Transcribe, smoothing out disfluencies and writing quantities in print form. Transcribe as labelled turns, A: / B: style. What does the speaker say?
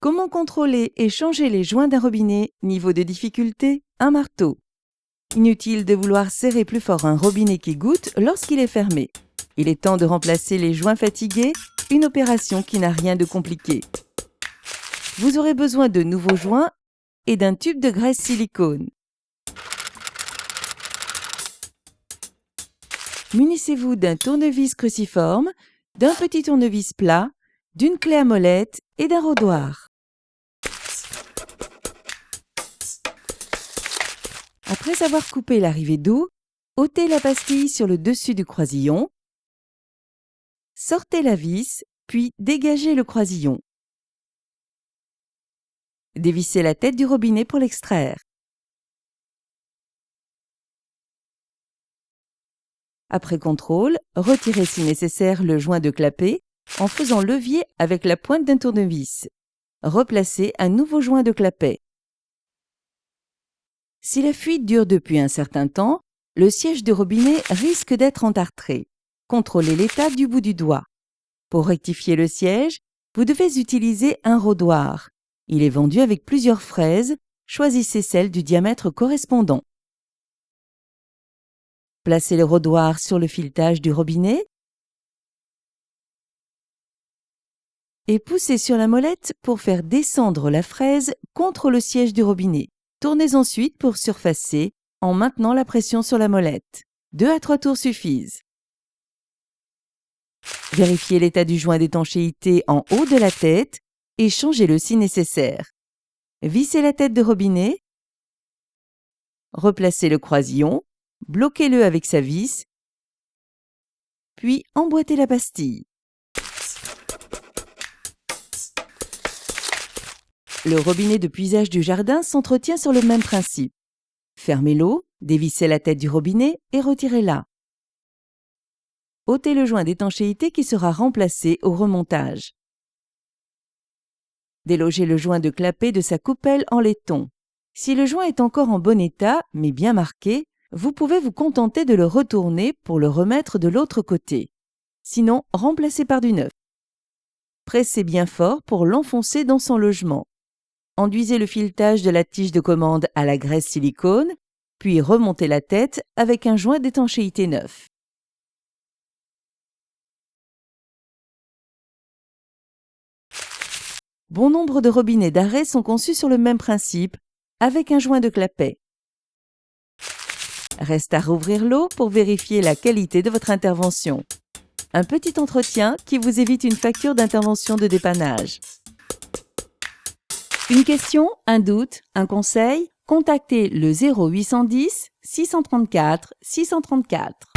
A: Comment contrôler et changer les joints d'un robinet? Niveau de difficulté, un marteau. Inutile de vouloir serrer plus fort un robinet qui goutte lorsqu'il est fermé. Il est temps de remplacer les joints fatigués, une opération qui n'a rien de compliqué. Vous aurez besoin de nouveaux joints et d'un tube de graisse silicone. Munissez-vous d'un tournevis cruciforme, d'un petit tournevis plat, d'une clé à molette et d'un rodoir. Après avoir coupé l'arrivée d'eau, ôtez la pastille sur le dessus du croisillon, sortez la vis, puis dégagez le croisillon. Dévissez la tête du robinet pour l'extraire. Après contrôle, retirez si nécessaire le joint de clapet en faisant levier avec la pointe d'un tournevis. Replacez un nouveau joint de clapet. Si la fuite dure depuis un certain temps, le siège du robinet risque d'être entartré. Contrôlez l'état du bout du doigt. Pour rectifier le siège, vous devez utiliser un rodoir. Il est vendu avec plusieurs fraises. Choisissez celle du diamètre correspondant. Placez le rodoir sur le filetage du robinet et poussez sur la molette pour faire descendre la fraise contre le siège du robinet. Tournez ensuite pour surfacer en maintenant la pression sur la molette. 2 à 3 tours suffisent. Vérifiez l'état du joint d'étanchéité en haut de la tête et changez-le si nécessaire. Vissez la tête de robinet, replacez le croisillon, bloquez-le avec sa vis, puis emboîtez la pastille. Le robinet de puisage du jardin s'entretient sur le même principe. Fermez l'eau, dévissez la tête du robinet et retirez-la. Ôtez le joint d'étanchéité qui sera remplacé au remontage. Délogez le joint de clapet de sa coupelle en laiton. Si le joint est encore en bon état, mais bien marqué, vous pouvez vous contenter de le retourner pour le remettre de l'autre côté. Sinon, remplacez par du neuf. Pressez bien fort pour l'enfoncer dans son logement. Enduisez le filetage de la tige de commande à la graisse silicone, puis remontez la tête avec un joint d'étanchéité neuf. Bon nombre de robinets d'arrêt sont conçus sur le même principe, avec un joint de clapet. Reste à rouvrir l'eau pour vérifier la qualité de votre intervention. Un petit entretien qui vous évite une facture d'intervention de dépannage. Une question, un doute, un conseil? Contactez le 0810 634 634.